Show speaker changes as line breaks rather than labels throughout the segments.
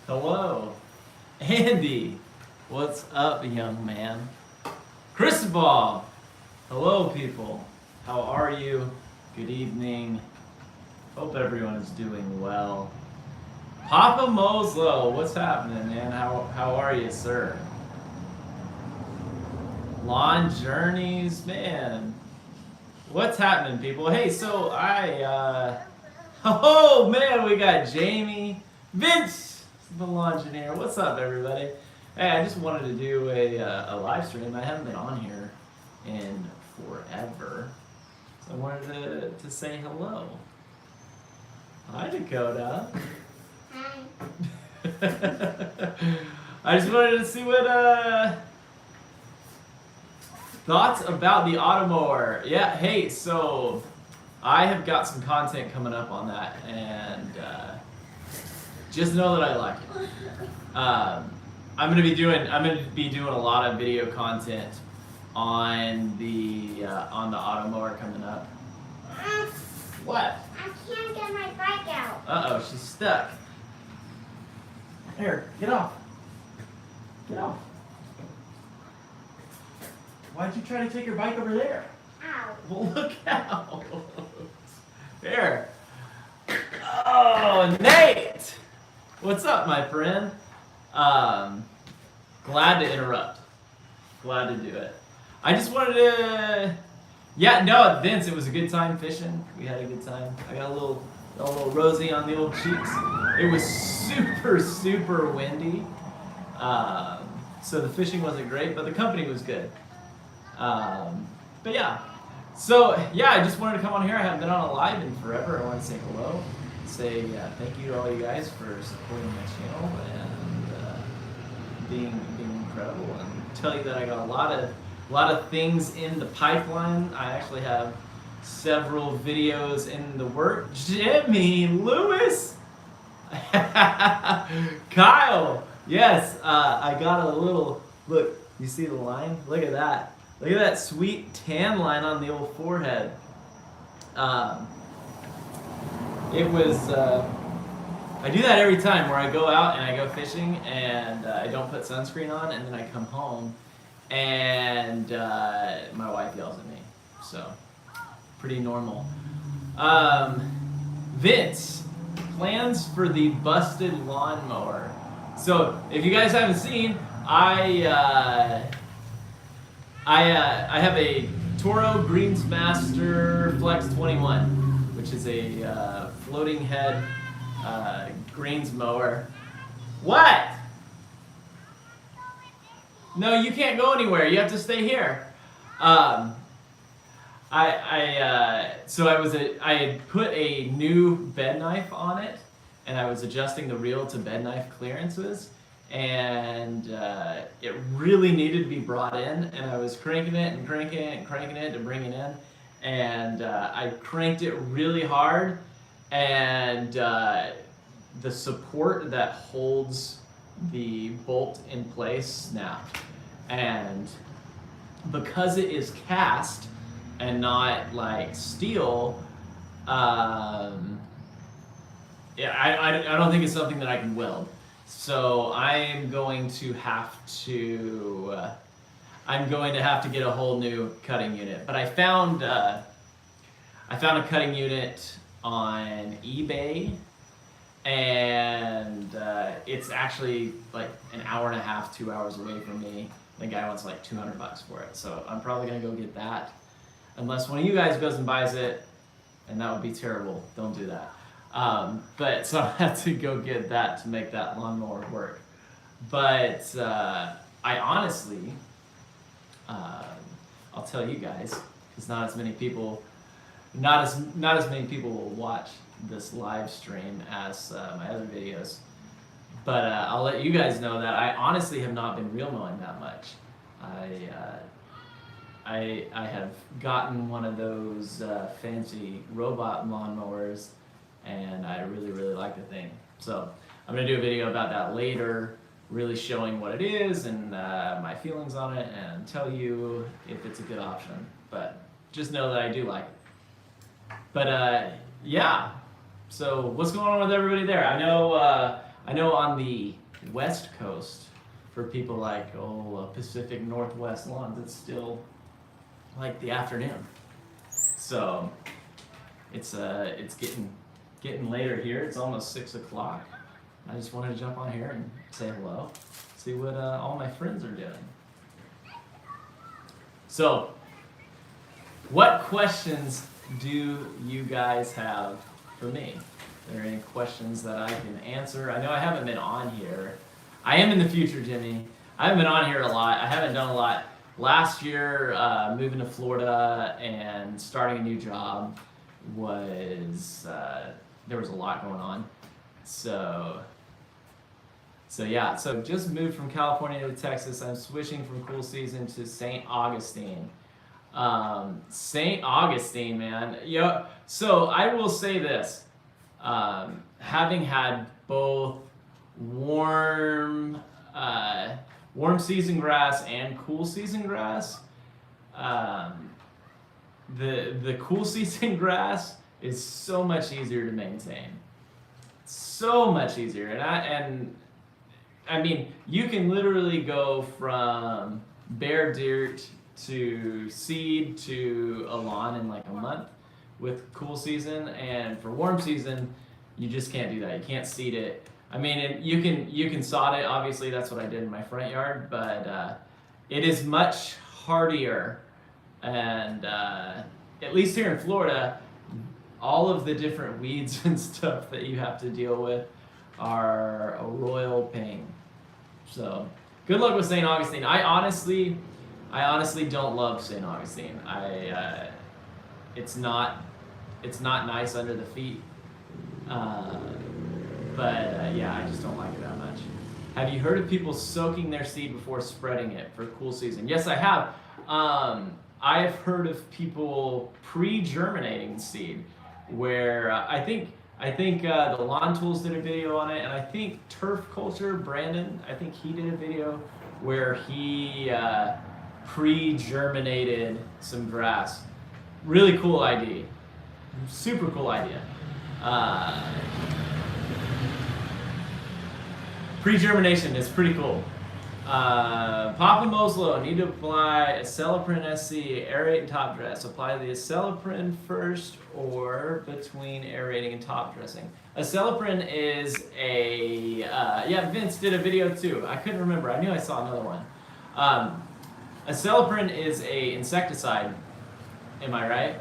Hello. Andy. What's up, young man? Cristobal. Hello, people. How are you? Good evening. Hope everyone is doing well. Papa Moslow, what's happening, man? How are you, sir? Lawn Journeys, man. What's happening, people? Hey, so oh man, we got Jamie, Vince, the lawn engineer. What's up, everybody? Hey, I just wanted to do a live stream. I haven't been on here in forever, so I wanted to say hello. Hi, Dakota.
Hi.
I just wanted to see what thoughts about the Automower. Yeah, hey, so I have got some content coming up on that, and just know that I like it. I'm gonna be doing a lot of video content on the Automower coming up. What?
I can't get my bike out.
Uh-oh, she's stuck. Here, get off. Get off. Why'd you try to take your bike over there?
Ow.
Well, look out. There. Oh, Nate! What's up, my friend? Glad to interrupt. Glad to do it. I just wanted to... Yeah, no, Vince, it was a good time fishing. We had a good time. I got a little rosy on the old cheeks. It was super, super windy. So the fishing wasn't great, but the company was good. But yeah. So, yeah, I just wanted to come on here. I haven't been on a live in forever. I want to say hello. Say thank you to all you guys for supporting my channel and being incredible. And tell you that I got a lot of things in the pipeline. I actually have several videos in the work. Jimmy Lewis, Kyle. Yes, I got a little look. You see the line? Look at that. Look at that sweet tan line on the old forehead. It was. I do that every time where I go out and I go fishing and I don't put sunscreen on, and then I come home and my wife yells at me. So, pretty normal. Vince, plans for the busted lawnmower. So, if you guys haven't seen, I have a Toro Greensmaster Flex 21, which is a floating head greens mower. What? No, you can't go anywhere. You have to stay here. I had put a new bed knife on it, and I was adjusting the reel to bed knife clearances, and it really needed to be brought in, and I was cranking it and cranking it and cranking it to bring it in, and I cranked it really hard, and the support that holds the bolt in place snapped. And because it is cast and not like steel, I don't think it's something that I can weld. So I'm going to have to get a whole new cutting unit. But I found a cutting unit on eBay, and it's actually like an hour and a half, 2 hours away from me. The guy wants like $200 for it, so I'm probably gonna go get that. Unless one of you guys goes and buys it, and that would be terrible. Don't do that. But so I have to go get that to make that lawnmower work. But I honestly, I'll tell you guys, because not as many people will watch this live stream as my other videos. But I'll let you guys know that I honestly have not been reel mowing that much. I have gotten one of those fancy robot lawnmowers, and I really, really like the thing. So I'm gonna do a video about that later, really showing what it is and my feelings on it, and tell you if it's a good option. But just know that I do like it. But yeah, so what's going on with everybody there? I know I know on the West Coast, for people like Pacific Northwest lawns, it's still like the afternoon. So it's getting later here. It's almost 6 o'clock. I just wanted to jump on here and say hello, see what all my friends are doing. So, what questions do you guys have for me? Are there any questions that I can answer? I know I haven't been on here. I am in the future, Jimmy. I haven't been on here a lot. I haven't done a lot. Last year, moving to Florida and starting a new job was, there was a lot going on. So yeah, so just moved from California to Texas. I'm switching from cool season to St. Augustine. St. Augustine, man. So I will say this. Having had both warm season grass and cool season grass, the cool season grass is so much easier to maintain. So much easier. And I mean, you can literally go from bare dirt to seed to a lawn in like a month with cool season, and for warm season, you just can't do that. You can't seed it. I mean, you can sod it. Obviously, that's what I did in my front yard, but it is much hardier. And at least here in Florida, all of the different weeds and stuff that you have to deal with are a royal pain. So good luck with St. Augustine. I honestly don't love St. Augustine. It's not nice under the feet. But yeah, I just don't like it that much. Have you heard of people soaking their seed before spreading it for cool season? Yes, I have. I've heard of people pre-germinating seed, where I think the Lawn Tools did a video on it, and I think Turf Culture, Brandon, I think he did a video where he pre-germinated some grass. Really cool idea. Super cool idea. Pre-germination is pretty cool. Papa Moslow, need to apply Acelyprin SC, aerate and top dress. Apply the Acelyprin first or between aerating and top dressing. Acelyprin is a, yeah, Vince did a video too. I couldn't remember. I knew I saw another one. Acelyprin is a insecticide. Am I right?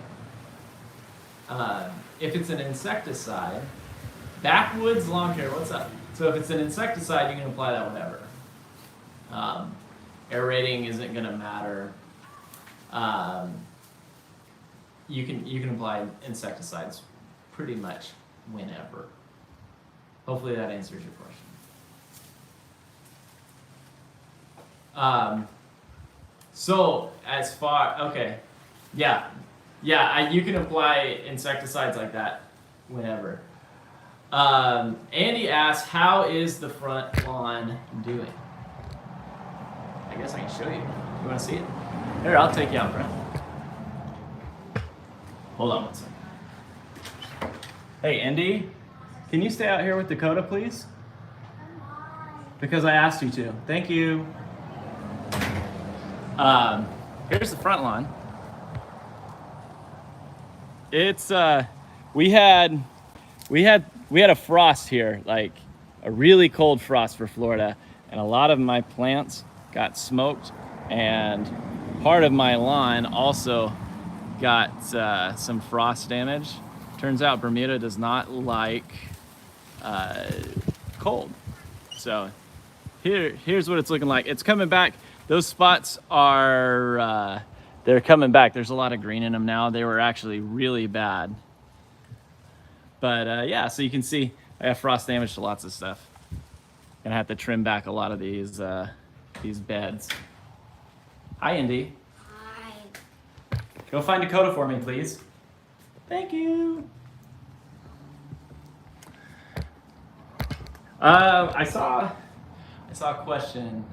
If it's an insecticide, backwoods lawn care, what's up? So if it's an insecticide, you can apply that whenever. Aerating isn't going to matter. You can apply insecticides pretty much whenever. Hopefully that answers your question. So as far, okay, yeah, you can apply insecticides like that whenever. Andy asks, how is the front lawn doing? I guess I can show you. You want to see it? Here, I'll take you out front. Hold on one second. Hey, Andy, can you stay out here with Dakota, please? Because I asked you to. Thank you. Here's the front lawn. It's we had a frost here, like a really cold frost for Florida, and a lot of my plants got smoked, and part of my lawn also got some frost damage. Turns out Bermuda does not like cold. So here's what it's looking like. It's coming back. Those spots are they're coming back. There's a lot of green in them now. They were actually really bad. But yeah, so you can see I have frost damage to lots of stuff. Gonna have to trim back a lot of these beds. Hi, Indy.
Hi.
Go find Dakota for me, please. Thank you. I saw a question.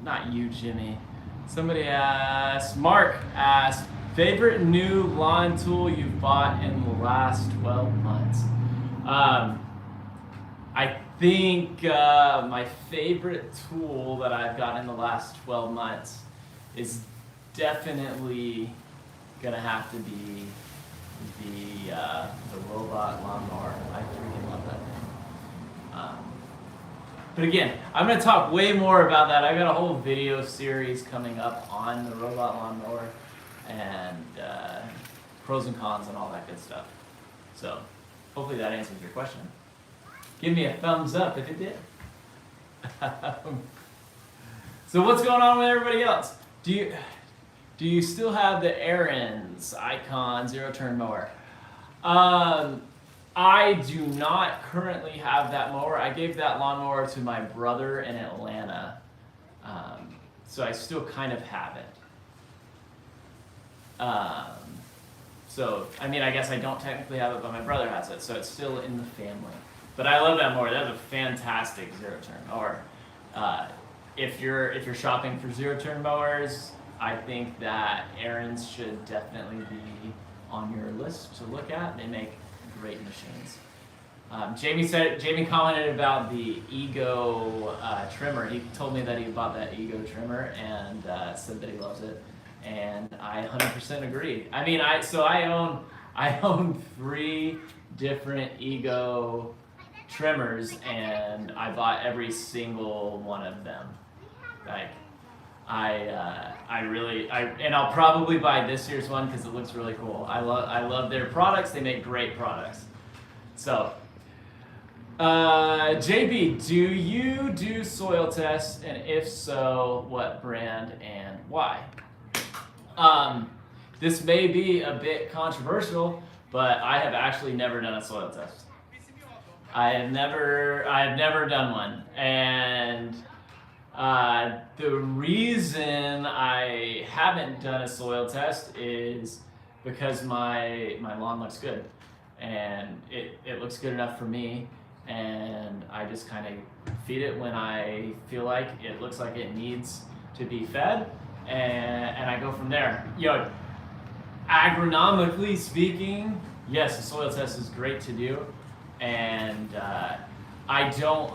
Not you, Jimmy. Somebody asked. Mark asked, favorite new lawn tool you've bought in the last 12 months. I think my favorite tool that I've gotten in the last 12 months is definitely gonna have to be the robot lawnmower. I freaking love that thing. But again, I'm gonna talk way more about that. I got a whole video series coming up on the robot lawnmower and pros and cons and all that good stuff. So hopefully that answers your question. Give me a thumbs up if it did. So what's going on with everybody else? Do you still have the Aaron's Icon zero-turn mower? I do not currently have that mower. I gave that lawnmower to my brother in Atlanta, so I still kind of have it. So I mean, I guess I don't technically have it, but my brother has it, so it's still in the family. But I love that mower. That's a fantastic zero-turn mower. If you're shopping for zero-turn mowers, I think that Aaron's should definitely be on your list to look at. They make great machines. Jamie commented about the Ego trimmer. He told me that he bought that Ego trimmer and said that he loves it, and I 100% agree. I mean, I own 3 different Ego trimmers, and I bought every single one of them. Like, and I'll probably buy this year's one because it looks really cool. I love their products. They make great products. So, JB, do you do soil tests, and if so, what brand and why? This may be a bit controversial, but I have actually never done a soil test. I have never done one, and the reason I haven't done a soil test is because my lawn looks good, and it looks good enough for me, and I just kind of feed it when I feel like it looks like it needs to be fed, and I go from there. Agronomically speaking, yes, a soil test is great to do, and I don't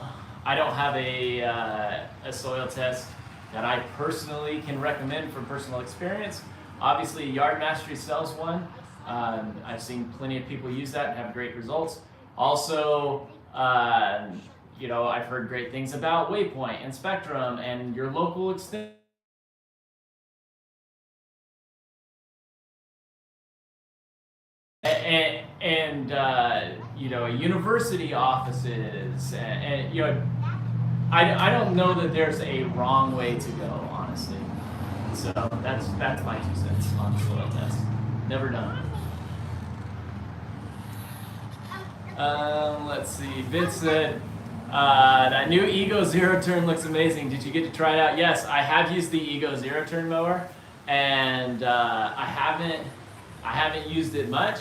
have a soil test that I personally can recommend from personal experience. Obviously, Yard Mastery sells one. I've seen plenty of people use that and have great results. Also, I've heard great things about Waypoint and Spectrum and your local extension. And university offices, and I don't know that there's a wrong way to go, honestly. So that's my 2 cents on the soil test. Never done it. Let's see. Vince said that new Ego Zero Turn looks amazing. Did you get to try it out? Yes, I have used the Ego Zero Turn mower, and I haven't used it much,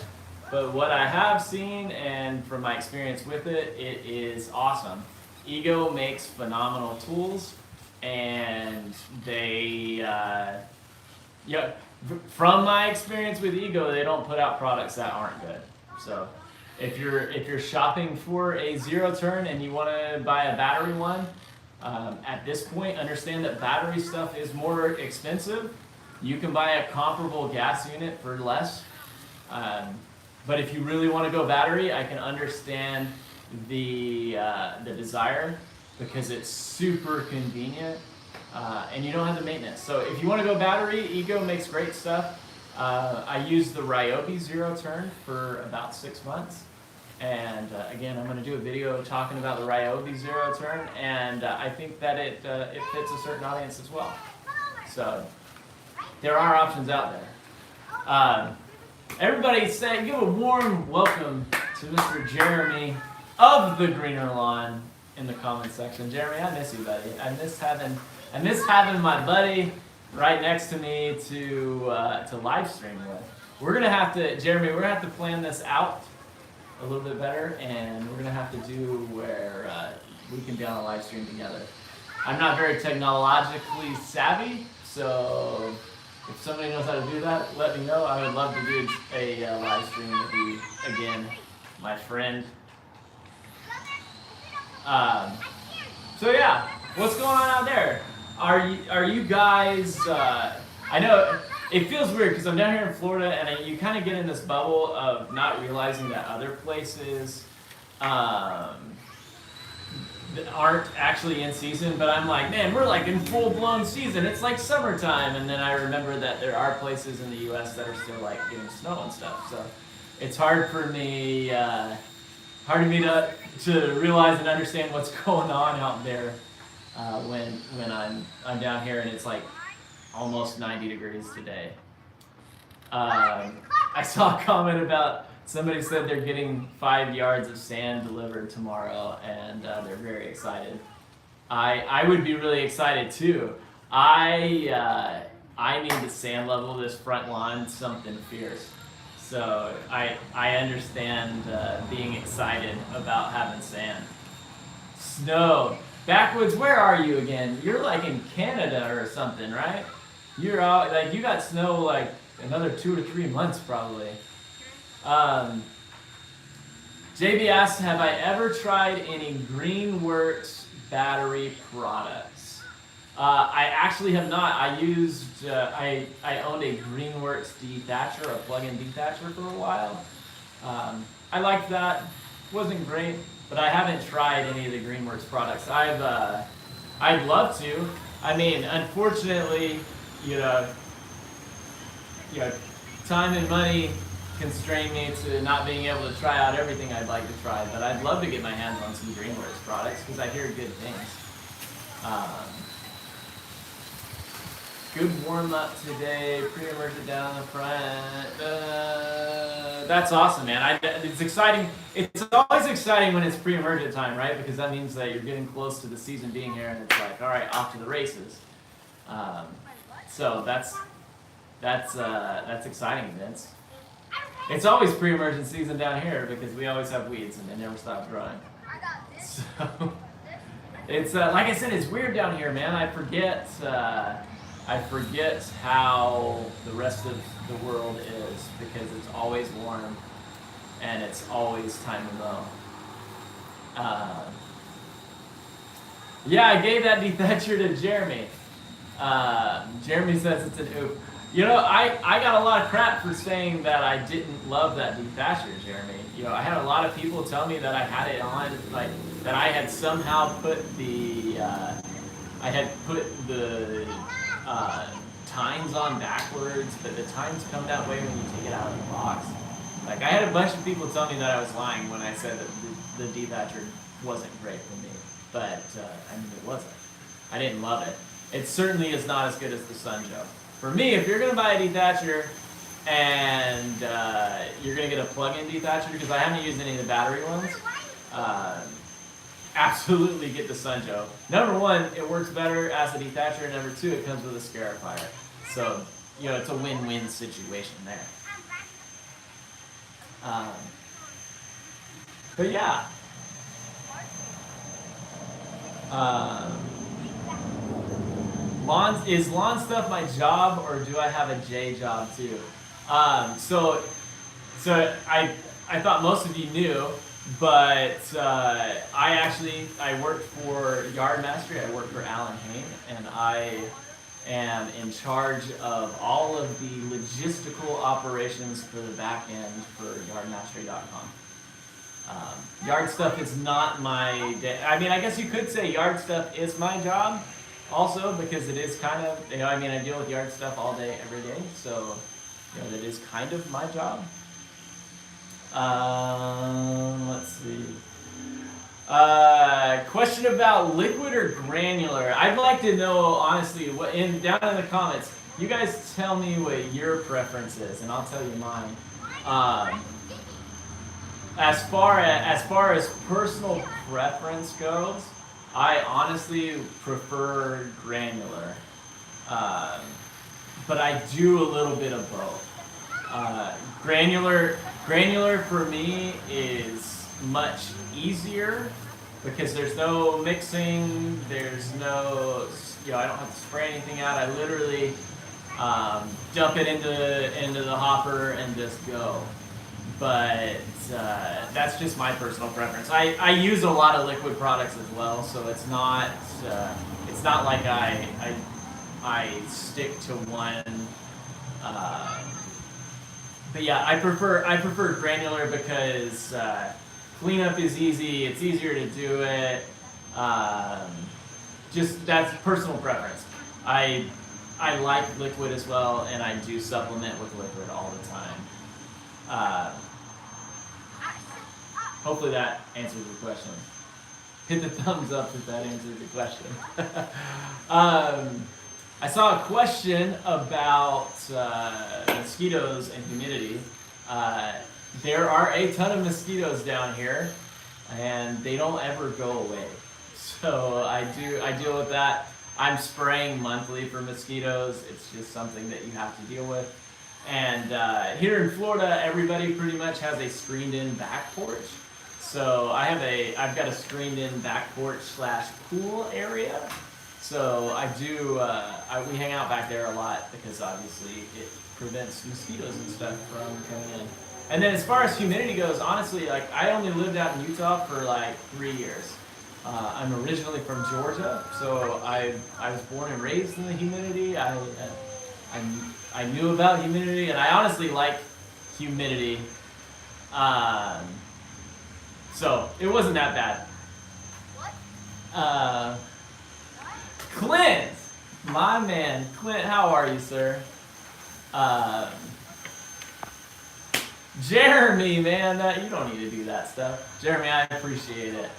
but what I have seen and from my experience with it, it is awesome. Ego makes phenomenal tools, and they, from my experience with Ego, they don't put out products that aren't good. So if you're shopping for a zero turn and you want to buy a battery one, at this point, understand that battery stuff is more expensive. You can buy a comparable gas unit for less. But if you really want to go battery, I can understand the desire, because it's super convenient, and you don't have the maintenance. So if you want to go battery, Ego makes great stuff. I used the Ryobi Zero Turn for about 6 months, and again, I'm going to do a video talking about the Ryobi Zero Turn, and I think that it fits a certain audience as well. So there are options out there. Everybody give a warm welcome to Mr. Jeremy of the Greener Lawn in the comment section. Jeremy, I miss you, buddy. I miss having my buddy right next to me to live stream with. We're gonna have to plan this out a little bit better, and we're gonna have to do where we can be on a live stream together. I'm not very technologically savvy, so if somebody knows how to do that, let me know. I would love to do a live stream with you again, my friend. So yeah, what's going on out there? Are you guys? I know it feels weird because I'm down here in Florida, and you kind of get in this bubble of not realizing that other places aren't actually in season. But I'm like, man, we're like in full blown season. It's like summertime, and then I remember that there are places in the U.S. that are still like getting snow and stuff. So it's hard for me. Hard for me to realize and understand what's going on out there when I'm down here and it's like almost 90 degrees today. I saw a comment about somebody said they're getting 5 yards of sand delivered tomorrow, and they're very excited. I would be really excited too. I need to sand level this front lawn something fierce. So I understand being excited about having sand. Snow. Backwoods, where are you again? You're like in Canada or something, right? You're out, like you got snow like another 2 or 3 months probably. JB asks, have I ever tried any Greenworks battery products? I actually have not. I used, I owned a Greenworks dethatcher, a plug-in dethatcher for a while. I liked that. Wasn't great, but I haven't tried any of the Greenworks products. I'd love to. I mean, unfortunately, you know, time and money constrain me to not being able to try out everything I'd like to try, but I'd love to get my hands on some Greenworks products because I hear good things. Good warm up today, pre-emergent down the front. That's awesome, man. It's exciting. It's always exciting when it's pre-emergent time, right? Because that means that you're getting close to the season being here, and it's like, all right, off to the races. So that's exciting, Vince. It's always pre-emergent season down here because we always have weeds and they never stop growing. So it's like I said, it's weird down here, man. I forget how the rest of the world is because it's always warm and it's always time to mow. Yeah, I gave that dethatcher to Jeremy. Jeremy says it's an oop. You know, I got a lot of crap for saying that I didn't love that dethatcher, Jeremy. You know, I had a lot of people tell me that I had it on, like, that I had somehow put the, tines on backwards, but the tines come that way when you take it out of the box. Like, I had a bunch of people tell me that I was lying when I said that the dethatcher wasn't great for me. But, I mean, it wasn't. I didn't love it. It certainly is not as good as the Sunjoe. For me, if you're going to buy a dethatcher and you're going to get a plug-in dethatcher, because I haven't used any of the battery ones, absolutely get the Sunjoe. Number one, it works better as a dethatcher, and number two, it comes with a scarifier. So, you know, it's a win-win situation there. But yeah. Is lawn stuff my job, or do I have a J job too? So I thought most of you knew, but I work for Yard Mastery. I work for Alan Hain, and I am in charge of all of the logistical operations for the back end for yardmastery.com. Yard stuff is not my day. I mean, I guess you could say yard stuff is my job also, because it is kind of, you know, I mean, I deal with yard stuff all day, every day, so, you know, that is kind of my job. Let's see. Question about liquid or granular. I'd like to know, honestly, down in the comments, you guys tell me what your preference is, and I'll tell you mine. As far as personal preference goes, I honestly prefer granular, but I do a little bit of both. Granular for me is much easier because there's no mixing, there's no, you know, I don't have to spray anything out. I literally dump it into the hopper and just go. but that's just my personal preference. I use a lot of liquid products as well, so it's not like I stick to one. But yeah, I prefer granular because cleanup is easy. It's easier to do it. Just that's personal preference. I like liquid as well, and I do supplement with liquid all the time. Hopefully that answers your question. Hit the thumbs up if that answers your question. I saw a question about mosquitoes and humidity. There are a ton of mosquitoes down here, and they don't ever go away. So I deal with that. I'm spraying monthly for mosquitoes. It's just something that you have to deal with. And here in Florida, everybody pretty much has a screened-in back porch. So I've got a screened-in back porch / pool area. So we hang out back there a lot because obviously it prevents mosquitoes and stuff from coming in. And then as far as humidity goes, honestly, like I only lived out in Utah for like 3 years. I'm originally from Georgia, so I was born and raised in the humidity. I knew about humidity, and I honestly like humidity. So it wasn't that bad. Clint, my man, Clint, how are you, sir? Jeremy, man, you don't need to do that stuff. Jeremy, I appreciate it.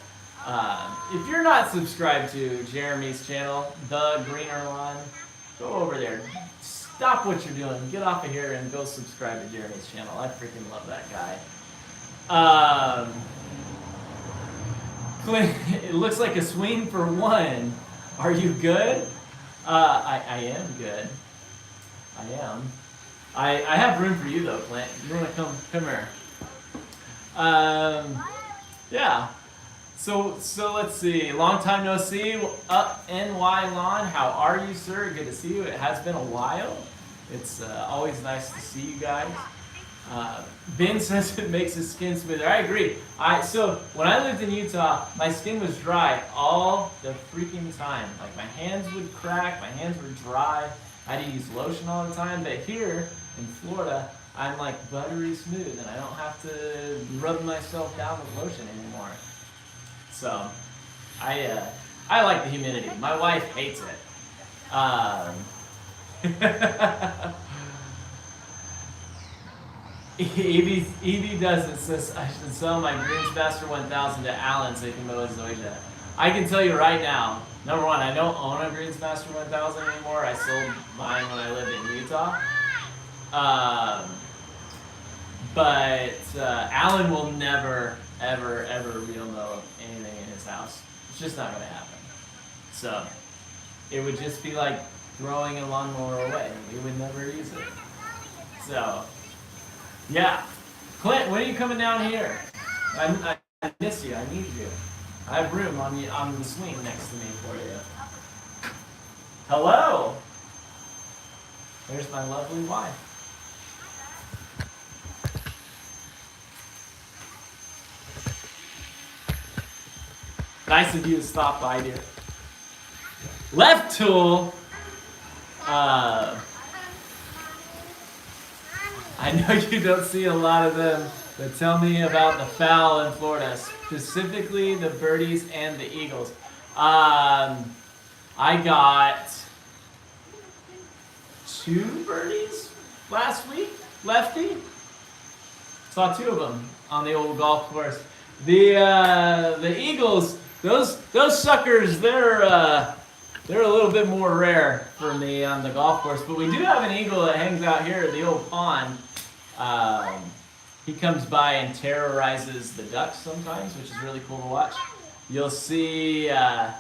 If you're not subscribed to Jeremy's channel, The Greener Lawn, go over there. Stop what you're doing. Get off of here and go subscribe to Jeremy's channel. I freaking love that guy. Clint, it looks like a swing for one. Are you good? I am good. I am. I have room for you though, Clint. You want to come here? Yeah. So let's see. Long time no see. Up NY Lawn. How are you, sir? Good to see you. It has been a while. It's always nice to see you guys. Ben says it makes his skin smoother. I agree. So when I lived in Utah, my skin was dry all the freaking time. Like my hands would crack, my hands were dry. I had to use lotion all the time. But here in Florida, I'm like buttery smooth, and I don't have to rub myself down with lotion anymore. So I like the humidity. My wife hates it. Evie does it, says I should sell my Greensmaster 1000 to Alan so he can mow his zoysia. I can tell you right now, number one, I don't own a Greensmaster 1000 anymore. I sold mine when I lived in Utah. But Alan will never, ever, ever real mow anything in his house. It's just not going to happen. So it would just be like throwing a lawnmower away. We would never use it. So. Yeah. Clint, when are you coming down here? I miss you. I need you. I have room on the swing next to me for you. Hello. There's my lovely wife. Nice of you to stop by, dear. Left tool. I know you don't see a lot of them, but tell me about the fowl in Florida, specifically the birdies and the eagles. I got 2 birdies last week, lefty. Saw 2 of them on the old golf course. The eagles, those suckers, they're a little bit more rare for me on the golf course, but we do have an eagle that hangs out here at the old pond. He comes by and terrorizes the ducks sometimes, which is really cool to watch. You'll see the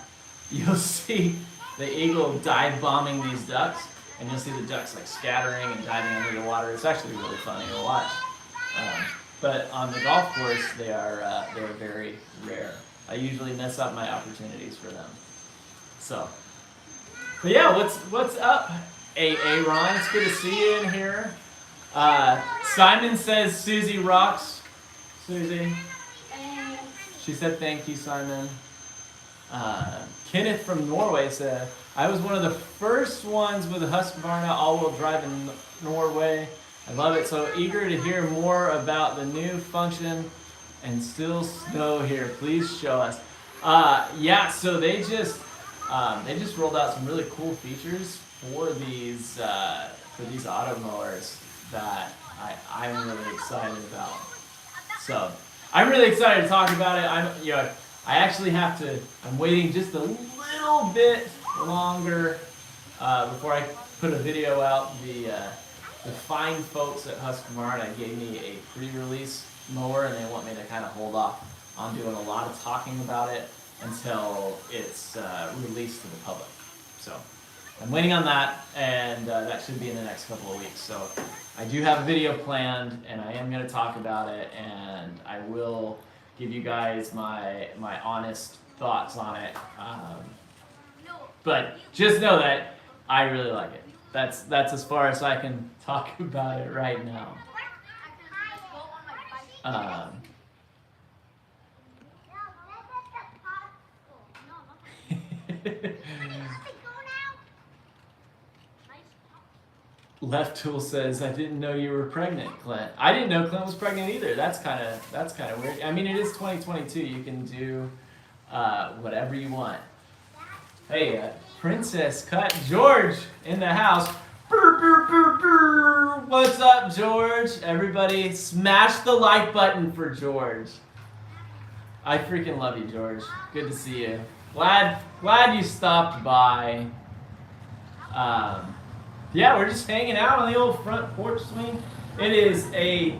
eagle dive bombing these ducks, and you'll see the ducks like scattering and diving under the water. It's actually really funny to watch. But on the golf course, they're very rare. I usually mess up my opportunities for them. So. But yeah, what's up, AA Ron? It's good to see you in here. So Simon says Susie rocks. Susie.
Thanks.
She said thank you, Simon. Kenneth from Norway said, I was one of the first ones with a Husqvarna all-wheel drive in Norway. I love it. So eager to hear more about the new function and still snow here. Please show us. Yeah, so they just rolled out some really cool features for these auto mowers that I'm really excited about. So I'm really excited to talk about it. I'm waiting just a little bit longer before I put a video out. The fine folks at Husqvarna gave me a pre-release mower, and they want me to kind of hold off on doing a lot of talking about it until it's released to the public. So I'm waiting on that, and that should be in the next couple of weeks. So I do have a video planned, and I am going to talk about it, and I will give you guys my honest thoughts on it. But just know that I really like it. That's as far as I can talk about it right now. Left Tool says, I didn't know you were pregnant, Clint. I didn't know Clint was pregnant either. That's kind of weird. I mean, it is 2022. You can do whatever you want. Hey, Princess Cut George in the house. Brr, brr, brr, brr. What's up, George? Everybody, smash the like button for George. I freaking love you, George. Good to see you. Glad you stopped by. Yeah, we're just hanging out on the old front porch swing. It is a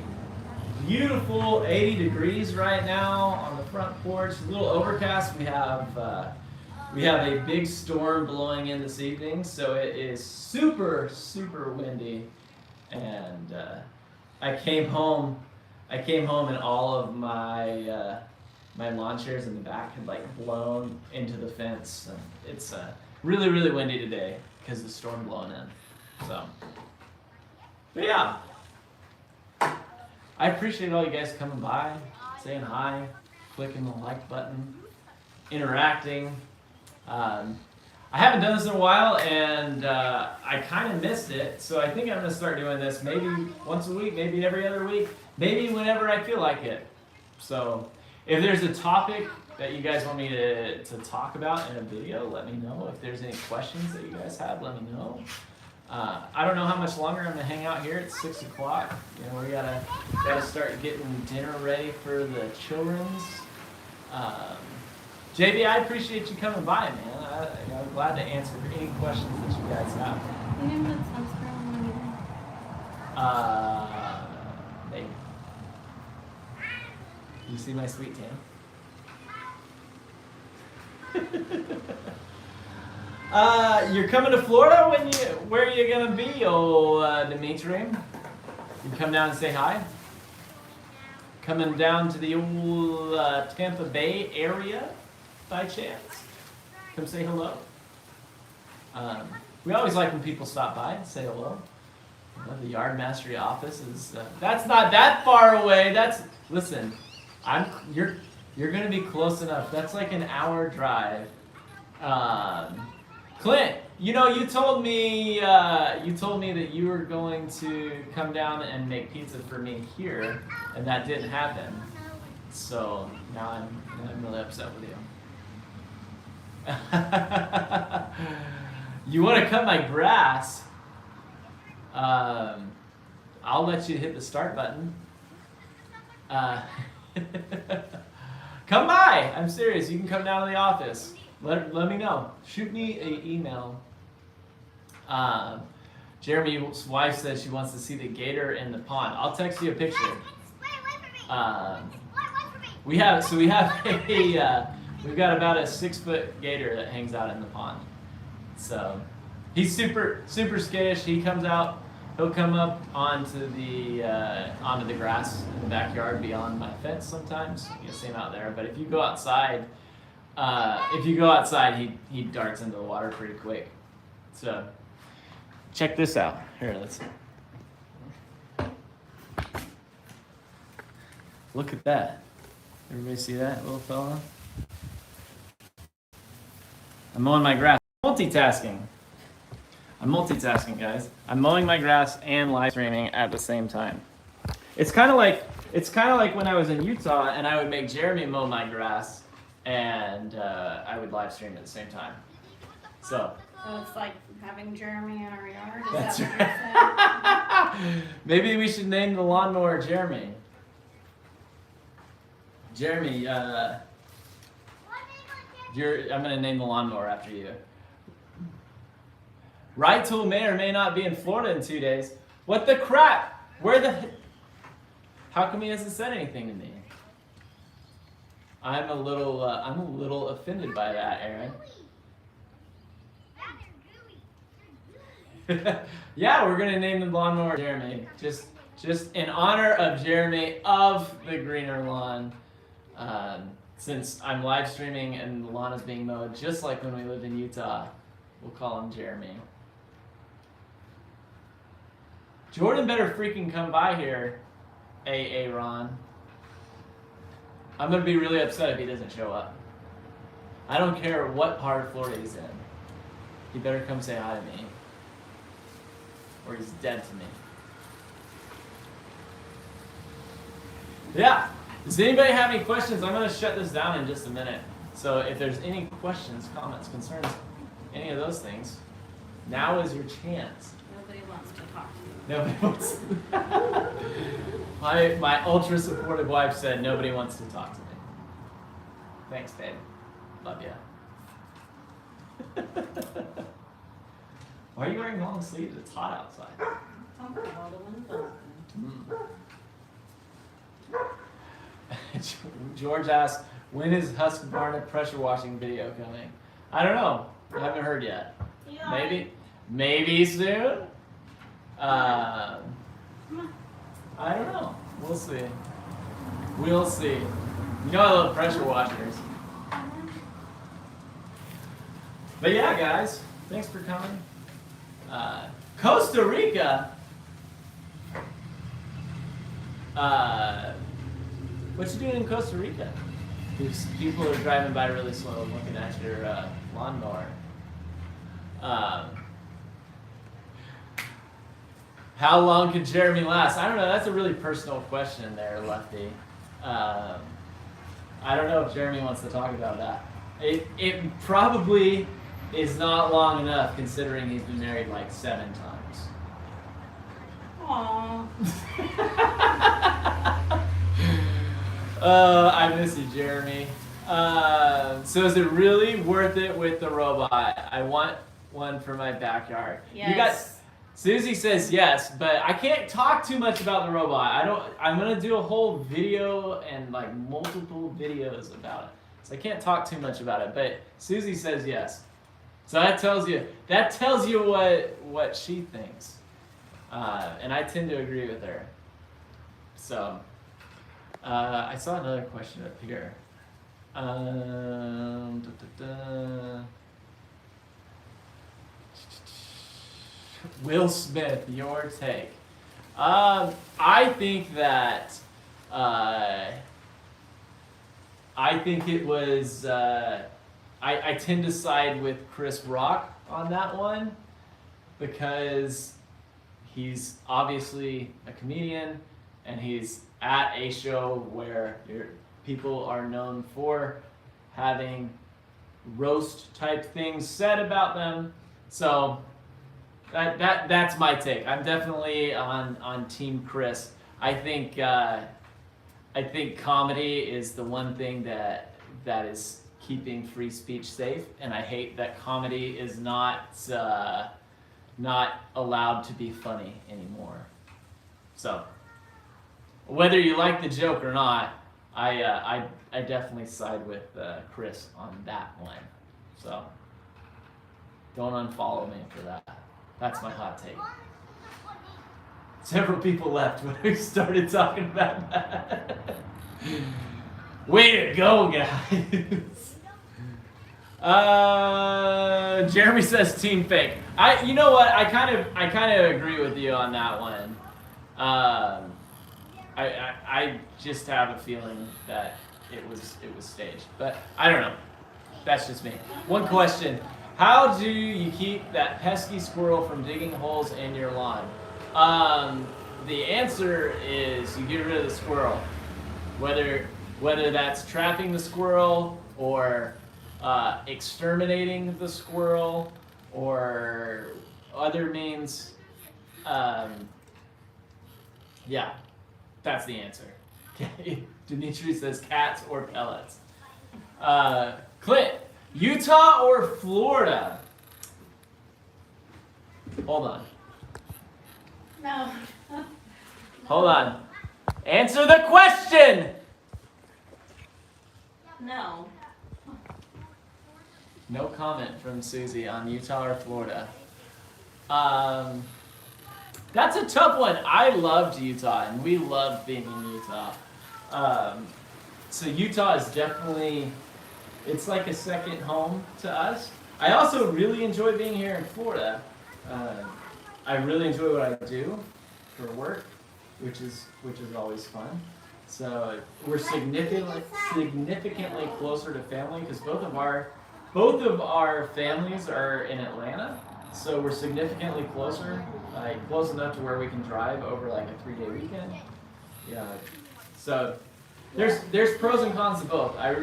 beautiful 80 degrees right now on the front porch. A little overcast. We have a big storm blowing in this evening, so it is super, super windy. And I came home and all of my my lawn chairs in the back had like blown into the fence. And it's really, really windy today because of the storm blowing in. So, but yeah, I appreciate all you guys coming by, saying hi, clicking the like button, interacting. I haven't done this in a while, and I kind of missed it, so I think I'm going to start doing this maybe once a week, maybe every other week, maybe whenever I feel like it. So if there's a topic that you guys want me to talk about in a video, let me know. If there's any questions that you guys have, let me know. I don't know how much longer I'm gonna hang out here. It's 6 o'clock. You know, we gotta start getting dinner ready for the children's. JB, I appreciate you coming by, man. I'm glad to answer any questions that you guys have.
You didn't put sunscreen on either.
Maybe. You see my sweet tan? You're coming to Florida where are you gonna be, Dimitri? You come down and say hi? Coming down to the old Tampa Bay area by chance? Come say hello. We always like when people stop by and say hello. The Yard Mastery office is that's not that far away. Listen, you're gonna be close enough. That's like an hour drive. Clint, you told me that you were going to come down and make pizza for me here, and that didn't happen. So now I'm really upset with you. You want to cut my grass? I'll let you hit the start button. Come by. I'm serious. You can come down to the office. Let me know. Shoot me an email. Jeremy's wife says she wants to see the gator in the pond. I'll text you a picture. We've got about a 6-foot gator that hangs out in the pond. So he's super skittish. He comes out. He'll come up onto the grass in the backyard beyond my fence sometimes. You can see him out there. But if you go outside, he darts into the water pretty quick. So check this out. Here, let's see. Look at that. Everybody see that little fella? I'm mowing my grass. Multitasking. I'm multitasking, guys. I'm mowing my grass and live streaming at the same time. It's kind of like when I was in Utah and I would make Jeremy mow my grass and I would live stream at the same time. So
it's like having Jeremy in our yard. Is
that's
that what you're saying?
Maybe we should name the lawnmower Jeremy. Jeremy, I'm gonna name the lawnmower after you. Right Tool may or may not be in Florida in 2 days. What the crap? How come he hasn't said anything to me? I'm a little offended by that, Aaron. Yeah, we're gonna name the lawnmower Jeremy. Just in honor of Jeremy of the Greener Lawn. Since I'm live streaming and the lawn is being mowed, just like when we lived in Utah, we'll call him Jeremy. Jordan better freaking come by here, Ron. I'm gonna be really upset if he doesn't show up. I don't care what part of Florida he's in. He better come say hi to me, or he's dead to me. Yeah. Does anybody have any questions? I'm gonna shut this down in just a minute. So if there's any questions, comments, concerns, any of those things, now is your chance.
Nobody wants to talk to you.
Nobody wants. My ultra supportive wife said nobody wants to talk to me. Thanks, babe. Love ya. Why are you wearing long sleeves? It's hot outside. George asked, when is Husqvarna pressure washing video coming? I don't know. I haven't heard yet. Maybe soon. I don't know. We'll see. You know I love pressure washers. But yeah, guys, thanks for coming. Costa Rica. What you doing in Costa Rica? These people are driving by really slow, looking at your lawnmower. How long could Jeremy last? I don't know. That's a really personal question there, Lefty. I don't know if Jeremy wants to talk about that. It probably is not long enough, considering he's been married like 7 times.
Aww.
I miss you, Jeremy. So is it really worth it with the robot? I want one for my backyard.
Yes.
Susie says yes, but I can't talk too much about the robot. I'm gonna do a whole video and like multiple videos about it. So I can't talk too much about it, but Susie says yes. So that tells you what she thinks. And I tend to agree with her. So I saw another question up here. Will Smith, your take. I think that it was I tend to side with Chris Rock on that one because he's obviously a comedian and he's at a show where people are known for having roast type things said about them. So that's my take. I'm definitely on Team Chris. I think comedy is the one thing that is keeping free speech safe, and I hate that comedy is not allowed to be funny anymore. So whether you like the joke or not, I definitely side with Chris on that one. So don't unfollow me for that. That's my hot take. Several people left when we started talking about that. Way to go, guys. Jeremy says team fake. You know what? I kind of agree with you on that one. I just have a feeling that it was staged, but I don't know. That's just me. One question: how do you keep that pesky squirrel from digging holes in your lawn? The answer is you get rid of the squirrel. Whether that's trapping the squirrel or exterminating the squirrel or other means, yeah, that's the answer. Dimitri says cats or pellets. Clint, Utah or Florida? Hold on.
No.
Hold on. Answer the question!
No.
No comment from Susie on Utah or Florida. That's a tough one. I loved Utah, and we loved being in Utah. So Utah is definitely, it's like a second home to us. I also really enjoy being here in Florida. I really enjoy what I do for work, which is always fun. So we're significantly closer to family because both of our families are in Atlanta. So we're significantly closer, like close enough to where we can drive over like a 3-day weekend. Yeah. So there's pros and cons to both. I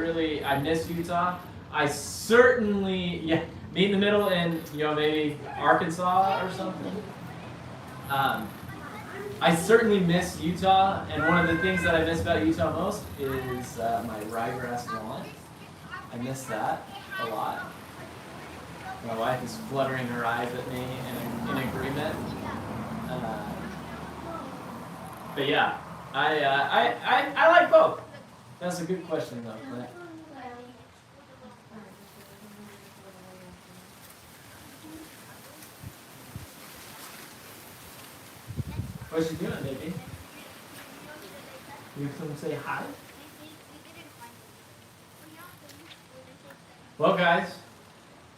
miss Utah. I certainly meet in the middle in maybe Arkansas or something. I certainly miss Utah, and one of the things that I miss about Utah most is my ryegrass lawn. I miss that a lot. My wife is fluttering her eyes at me in agreement. But yeah, I like both. That's a good question though, Clint. What's you doing, baby? You come say hi? Well, guys,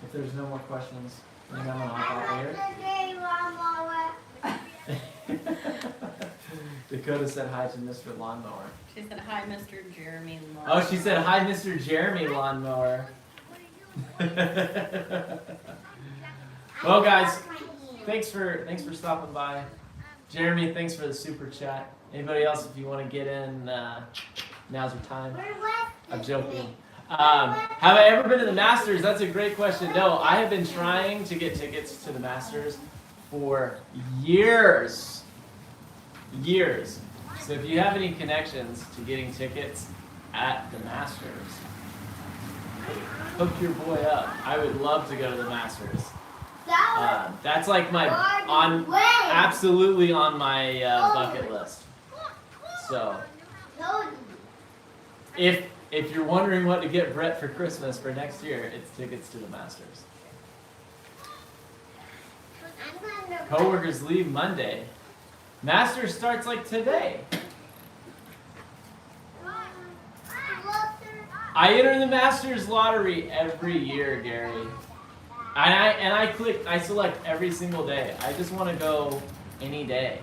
if there's no more questions, I think I'm gonna hop out here. Dakota said hi to Mr. Lawnmower.
She said hi, Mr. Jeremy Lawnmower.
Oh, she said hi, Mr. Jeremy Lawnmower. Well, guys, thanks for stopping by. Jeremy, thanks for the super chat. Anybody else, if you want to get in, now's your time. I'm joking. Have I ever been to the Masters? That's a great question. No, I have been trying to get tickets to the Masters for years. Years. So if you have any connections to getting tickets at the Masters, hook your boy up. I would love to go to the Masters. That's like absolutely on my bucket list. So if you're wondering what to get Brett for Christmas for next year, it's tickets to the Masters. Coworkers leave Monday. Masters starts like today. I enter the Masters lottery every year, Gary. And I select every single day. I just want to go any day.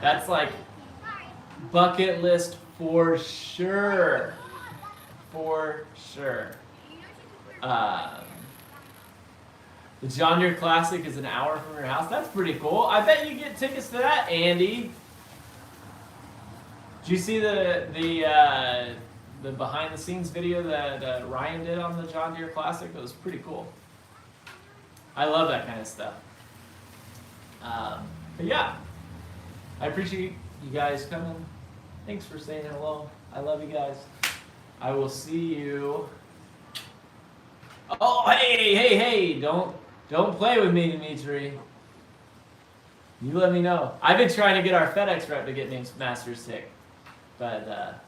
That's like bucket list for sure. For sure. The John Deere Classic is an hour from your house. That's pretty cool. I bet you get tickets to that, Andy. Did you see the behind the scenes video that Ryan did on the John Deere Classic? It was pretty cool. I love that kind of stuff. But yeah, I appreciate you guys coming. Thanks for saying hello. I love you guys. I will see you. Oh, hey! Don't play with me, Dimitri. You let me know. I've been trying to get our FedEx rep to get me Masters tick, but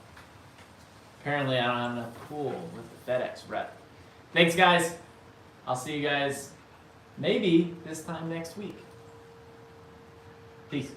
apparently I don't have enough pull with the FedEx rep. Thanks, guys. I'll see you guys maybe this time next week. Peace.